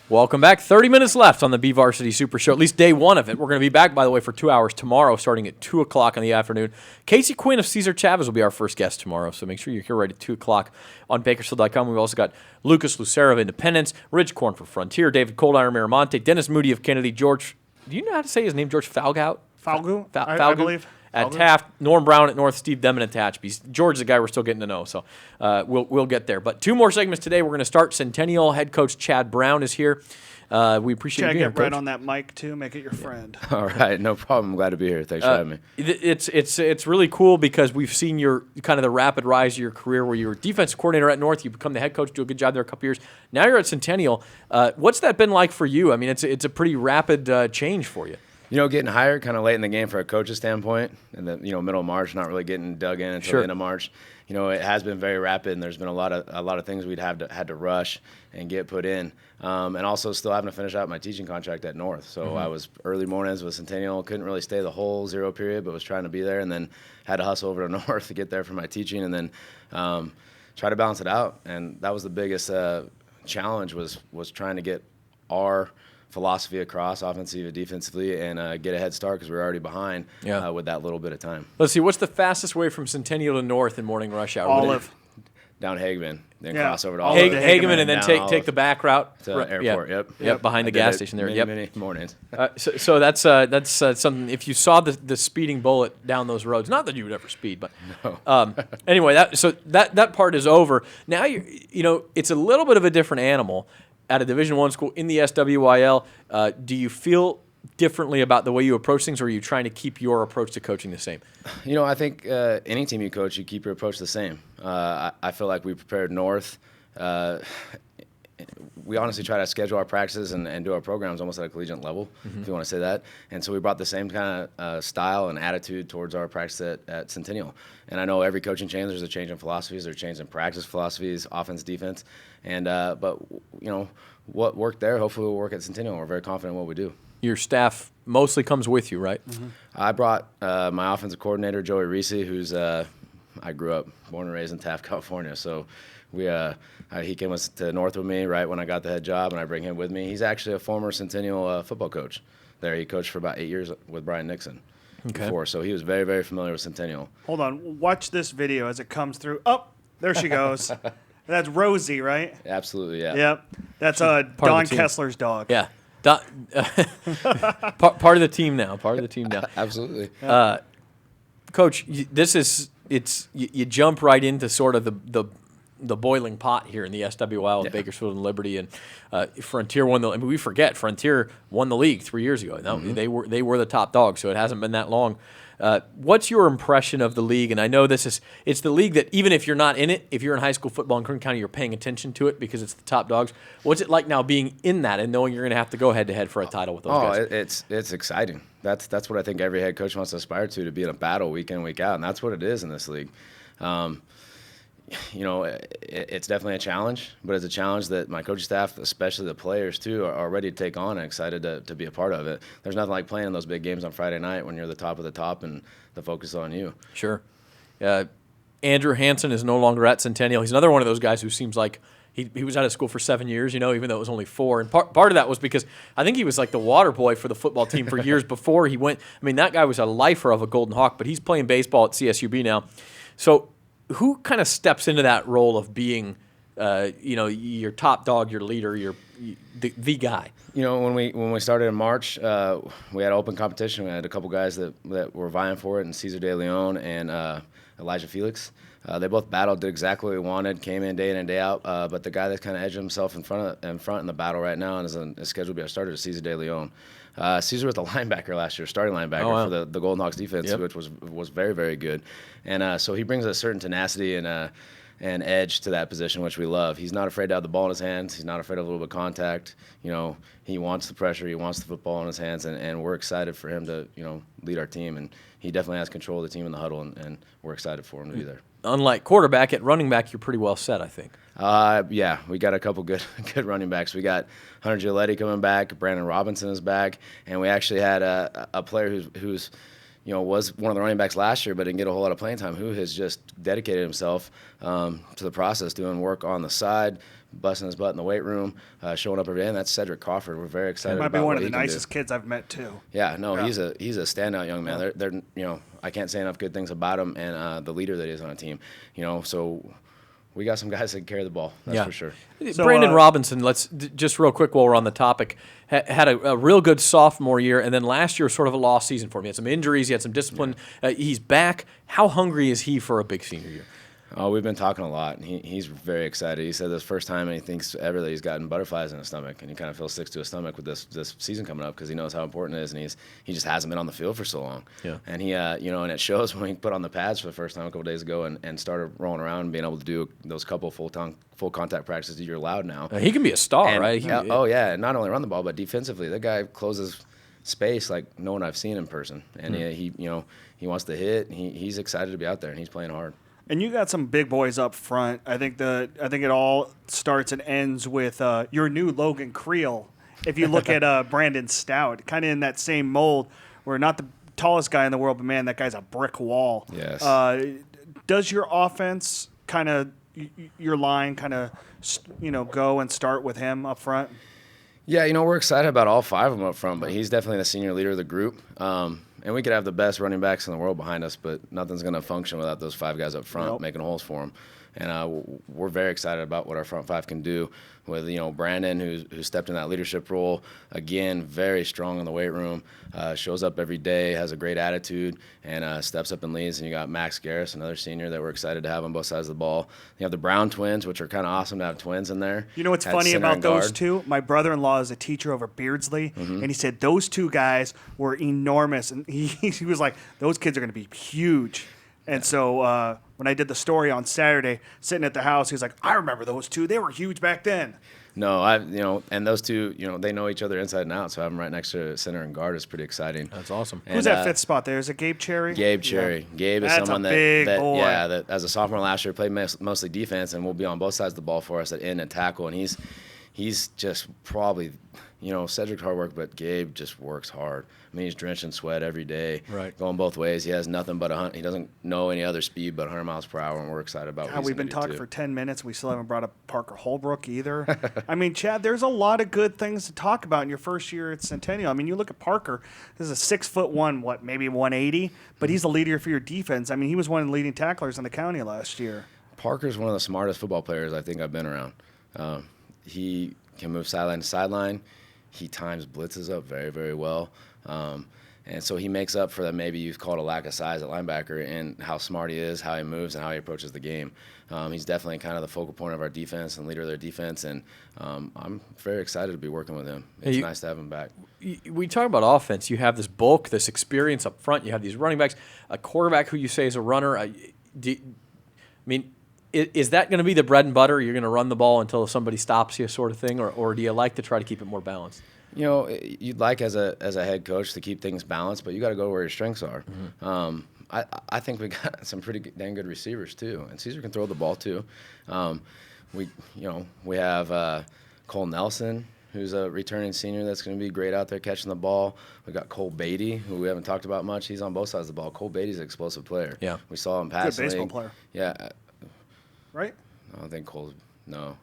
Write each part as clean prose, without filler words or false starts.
Welcome back. 30 minutes left on the BVarsity Super Show, at least day one of it. We're going to be back, by the way, for 2 hours tomorrow, starting at 2 o'clock in the afternoon. Casey Quinn of Cesar Chavez will be our first guest tomorrow, so make sure you're here right at 2 o'clock on Bakersfield.com. We've also got Lucas Lucero of Independence, Rich Korn for Frontier, David Coldiron Miramonte, Dennis Moody of Kennedy, George, do you know how to say his name, George Falgout? Falgout, I believe. At Taft, Norm Brown at North, Steve Demon at Tehachapi. George is a guy we're still getting to know, so we'll get there. But 2 more segments today. We're going to start. Centennial head coach Chad Brown is here. We appreciate you being here, Chad, get right Coach. on that mic, too. Make it your friend. All right, no problem. I'm glad to be here. Thanks for having me. It's really cool because we've seen your kind of the rapid rise of your career where you were defensive coordinator at North. You become the head coach, do a good job there a couple years. Now you're at Centennial. What's that been like for you? I mean, it's a pretty rapid change for you. You know, getting hired kind of late in the game for a coach's standpoint, and the middle of March, not really getting dug in until the end of March. You know, it has been very rapid, and there's been a lot of things we'd had to rush and get put in, and also still having to finish out my teaching contract at North. So I was early mornings with Centennial, couldn't really stay the whole 0 period, but was trying to be there, and then had to hustle over to North to get there for my teaching, and then try to balance it out. And that was the biggest challenge was trying to get our philosophy across offensively and defensively and get a head start because we were already behind with that little bit of time. Let's see, what's the fastest way from Centennial to North in morning rush hour? Olive. Down Hageman, then cross over to Olive. Hageman and then take the back route to airport. Yep, behind the gas station there. Many mornings. So that's something. If you saw the speeding bullet down those roads, not that you would ever speed, but anyway, that part is over. Now you know it's a little bit of a different animal at a Division I school in the SWIL. Do you feel differently about the way you approach things, or are you trying to keep your approach to coaching the same? You know, I think any team you coach, you keep your approach the same. I feel like we prepared North. We honestly try to schedule our practices and do our programs almost at a collegiate level, if you want to say that. And so we brought the same kind of style and attitude towards our practice at Centennial. And I know every coaching change, there's a change in philosophies, there's a change in practice philosophies, offense, defense. And but you know what worked there, hopefully will work at Centennial. We're very confident in what we do. Your staff mostly comes with you, right? I brought my offensive coordinator, Joey Reese, who's I grew up, born and raised in Taft, California. So he came to North with me right when I got the head job, and I bring him with me. He's actually a former Centennial football coach there. He coached for about 8 years with Brian Nixon before, so he was very, very familiar with Centennial. Hold on. Watch this video as it comes through. Oh, there she goes. That's Rosie, right? Absolutely, yeah. Yep. That's Don Kessler's dog. Yeah. Part of the team now. Absolutely. Coach, you jump right into sort of the boiling pot here in the SWIL with Bakersfield and Liberty, and Frontier won we forget Frontier won the league 3 years ago. No, they were the top dog, so it hasn't been that long. What's your impression of the league? And I know it's the league that even if you're not in it, if you're in high school football in Kern County, you're paying attention to it because it's the top dogs. What's it like now being in that and knowing you're going to have to go head to head for a title with those guys? It's exciting. That's what I think every head coach wants to aspire to be in a battle week in, week out, and that's what it is in this league. You know, it's definitely a challenge, but it's a challenge that my coaching staff, especially the players too, are ready to take on and excited to be a part of it. There's nothing like playing those big games on Friday night when you're the top of the top and the focus is on you. Sure. Andrew Hansen is no longer at Centennial. He's another one of those guys who seems like he was out of school for 7 years, you know, even though it was only 4. And part of that was because I think he was like the water boy for the football team for years before he went. I mean, that guy was a lifer of a Golden Hawk, but he's playing baseball at CSUB now. So who kind of steps into that role of being, you know, your top dog, your leader, the guy? You know, when we started in March, we had open competition. We had a couple guys that were vying for it, and Cesar De Leon and Elijah Felix. They both battled, did exactly what we wanted, came in day out. But the guy that kind of edged himself in front in the battle right now and is scheduled to be our starter is Cesar De Leon. Cesar was the linebacker last year, starting linebacker for the Golden Hawks defense, which was very, very good. And so he brings a certain tenacity and edge to that position, which we love. He's not afraid to have the ball in his hands. He's not afraid of a little bit of contact. You know, he wants the pressure. He wants the football in his hands, and we're excited for him to, you know, lead our team. And he definitely has control of the team in the huddle, and we're excited for him to be there. Unlike quarterback, at running back, you're pretty well set, I think. Yeah, we got a couple good running backs. We got Hunter Giletti coming back, Brandon Robinson is back, and we actually had a player who's was one of the running backs last year, but didn't get a whole lot of playing time, who has just dedicated himself to the process, doing work on the side, busting his butt in the weight room, showing up every day. And that's Cedric Crawford. We're very excited about Might be one what of the he can nicest do. kids I've met too. Yeah, no, he's a standout young man. They're I can't say enough good things about him and the leader that he is on a team. So we got some guys that can carry the ball. That's for sure. So, Brandon Robinson, let's just real quick while we're on the topic, had a real good sophomore year, and then last year was sort of a lost season for him. He had some injuries, he had some discipline. He's back. How hungry is he for a big senior year? Oh, we've been talking a lot, and he's very excited. He said this first time he thinks ever that he's gotten butterflies in his stomach, and he kind of feels sick to his stomach with this season coming up because he knows how important it is, and he just hasn't been on the field for so long. Yeah. And he, and it shows when he put on the pads for the first time a couple days ago and started rolling around and being able to do those couple full contact practices that you're allowed now. He can be a star, right? And not only run the ball, but defensively, that guy closes space like no one I've seen in person, and he wants to hit. He's excited to be out there, and he's playing hard. And you got some big boys up front. I think it all starts and ends with your new Logan Creel. If you look at Brandon Stout, kind of in that same mold, where not the tallest guy in the world, but man, that guy's a brick wall. Yes. Does your offense kind of your line kind of go and start with him up front? Yeah, we're excited about all five of them up front, but he's definitely the senior leader of the group. And we could have the best running backs in the world behind us, but nothing's going to function without those five guys up front making holes for them. And we're very excited about what our front five can do with, Brandon, who stepped in that leadership role. Again, very strong in the weight room, shows up every day, has a great attitude, and steps up and leads. And you got Max Garris, another senior that we're excited to have on both sides of the ball. You have the Brown twins, which are kind of awesome to have twins in there. You know what's funny about those two? My brother-in-law is a teacher over at Beardsley, and he said those two guys were enormous. And he was like, those kids are going to be huge. And so when I did the story on Saturday, sitting at the house, he was like, I remember those two. They were huge back then. No, and those two, they know each other inside and out, so having them right next to center and guard is pretty exciting. That's awesome. Who's that fifth spot there? Is it Gabe Cherry? Gabe Cherry. Yeah. Gabe is That's someone a big boy. that as a sophomore last year played mostly defense and will be on both sides of the ball for us at end and tackle, and he's just probably, Cedric's hard work, but Gabe just works hard. I mean, he's drenched in sweat every day, going both ways. He has nothing but he doesn't know any other speed but 100 miles per hour, and we're excited about what he's we've been talking for 10 minutes. We still haven't brought up Parker Holbrook either. I mean, Chad, there's a lot of good things to talk about in your first year at Centennial. I mean, you look at Parker. This is a 6'1", maybe 180, but he's the leader for your defense. I mean, he was one of the leading tacklers in the county last year. Parker's one of the smartest football players I think I've been around. He can move sideline to sideline. He times blitzes up very, very well. And so he makes up for that maybe you've called a lack of size at linebacker and how smart he is, how he moves, and how he approaches the game. He's definitely kind of the focal point of our defense and leader of their defense, and I'm very excited to be working with him. It's nice to have him back. We talk about offense. You have this bulk, this experience up front. You have these running backs, a quarterback who you say is a runner. Is that going to be the bread and butter? You're going to run the ball until somebody stops you, sort of thing, or do you like to try to keep it more balanced? You'd like as a head coach to keep things balanced, but you got to go where your strengths are. I think we got some pretty dang good receivers too, and Caesar can throw the ball too. We have Cole Nelson, who's a returning senior that's going to be great out there catching the ball. We got Cole Beatty, who we haven't talked about much. He's on both sides of the ball. Cole Beatty's an explosive player. Yeah, we saw him pass. Good baseball player. Yeah. Right? I don't think Cole's no.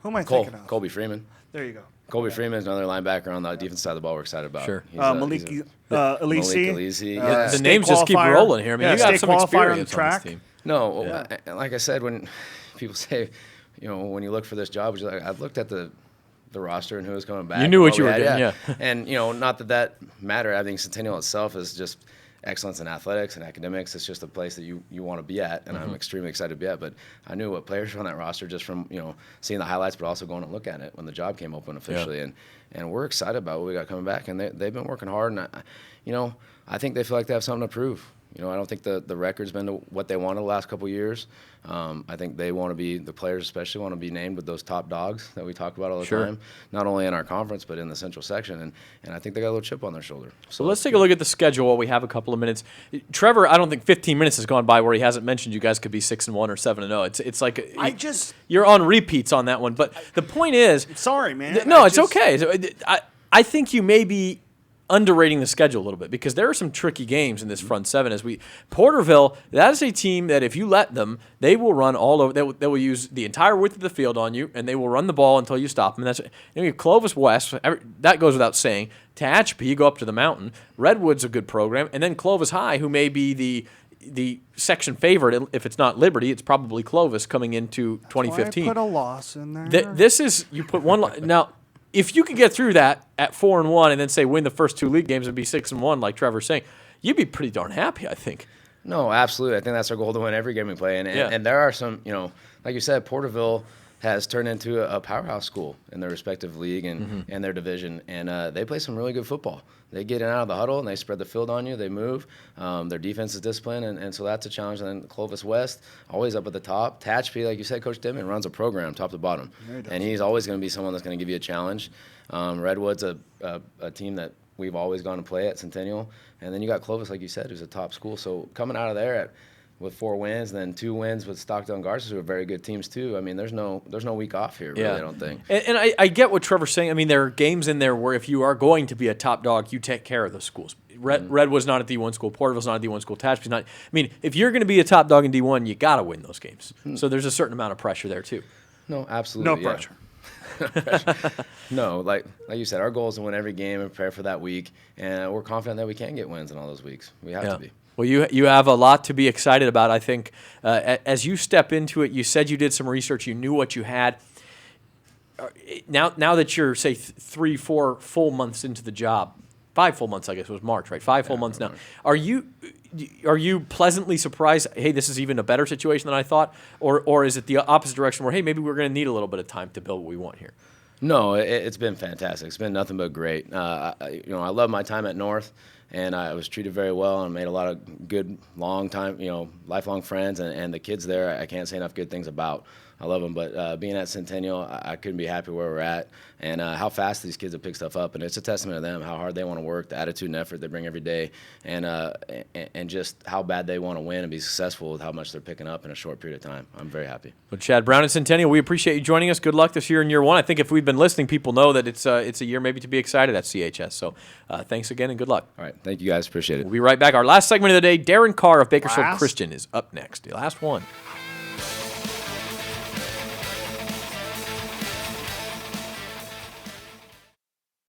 Who am I thinking of? Colby Freeman. There you go. Colby Freeman is another linebacker on the defense side of the ball we're excited about. Sure. Malik Elisi. Yeah. The names just keep rolling here. I mean, you got some experience on this team. No, like I said, when people say, when you look for this job, you're like, I've looked at the roster and who was coming back. You knew what you were doing, yeah. And, not that mattered. I think Centennial itself is just excellence in athletics and academics. It's just a place that you want to be at, and I'm extremely excited to be at. But I knew what players were on that roster just from seeing the highlights, but also going and look at it when the job came open officially. Yeah. And we're excited about what we got coming back, and they've been working hard. And I think they feel like they have something to prove. I don't think the record's been to what they wanted the last couple of years. I think they want to be, the players especially, want to be named with those top dogs that we talk about all the time, not only in our conference but in the Central section. And I think they got a little chip on their shoulder. So let's take a look at the schedule while we have a couple of minutes. Trevor, I don't think 15 minutes has gone by where he hasn't mentioned you guys could be 6-1 or 7-0. It's like you're on repeats on that one. But the point is, sorry, man. No, it's okay. I think you may be underrating the schedule a little bit because there are some tricky games in this front seven. Porterville, that is a team that if you let them, they will run all over. They will use the entire width of the field on you, and they will run the ball until you stop them. Clovis West, that goes without saying. Tehachapi, you go up to the mountain. Redwood's a good program, and then Clovis High, who may be the section favorite. If it's not Liberty, it's probably Clovis coming into 2015. Why I put a loss in there. This is you put one now. If you could get through that at 4-1 and then say win the first 2 league games and be 6-1, like Trevor's saying, you'd be pretty darn happy, I think. No, absolutely. I think that's our goal to win every game we play. And there are some, like you said, Porterville has turned into a powerhouse school in their respective league and their division, and they play some really good football. They get in and out of the huddle, and they spread the field on you. They move. Their defense is disciplined, and so that's a challenge. And then Clovis West, always up at the top. Tehachapi, like you said, Coach Dimon runs a program top to bottom, and he's always going to be someone that's going to give you a challenge. Redwood's a team that we've always gone to play at Centennial, and then you got Clovis, like you said, who's a top school. So coming out of there with 4 wins, and then 2 wins with Stockdale and Garces, who are very good teams too. I mean, there's no week off here, really, I don't think. And I get what Trevor's saying. I mean, there are games in there where if you are going to be a top dog, you take care of those schools. Redwood's not a D1 school. Porterville's not a D1 school. Tehachapi's not. I mean, if you're going to be a top dog in D1, you got to win those games. So there's a certain amount of pressure there too. No, absolutely. No pressure. No, like you said, our goal is to win every game and prepare for that week, and we're confident that we can get wins in all those weeks. We have to be. Well, you have a lot to be excited about, I think. As you step into it, you said you did some research. You knew what you had. Now that you're, say, 3-4 full months into the job, 5 full months, I guess it was March, right? 5 full months now. Are you pleasantly surprised, hey, this is even a better situation than I thought? Or is it the opposite direction where, hey, maybe we're going to need a little bit of time to build what we want here? No, it's been fantastic. It's been nothing but great. I love my time at North, and I was treated very well and made a lot of good, lifelong friends. And the kids there, I can't say enough good things about. I love them, but being at Centennial, I couldn't be happy where we're at and how fast these kids have picked stuff up. And it's a testament to them, how hard they want to work, the attitude and effort they bring every day, and just how bad they want to win and be successful with how much they're picking up in a short period of time. I'm very happy. Well, Chad Brown at Centennial, we appreciate you joining us. Good luck this year in year 1. I think if we've been listening, people know that it's a year maybe to be excited at CHS. So thanks again and good luck. All right. Thank you, guys. Appreciate it. We'll be right back. Our last segment of the day, Darren Carr of Bakersfield Christian is up next. The last one.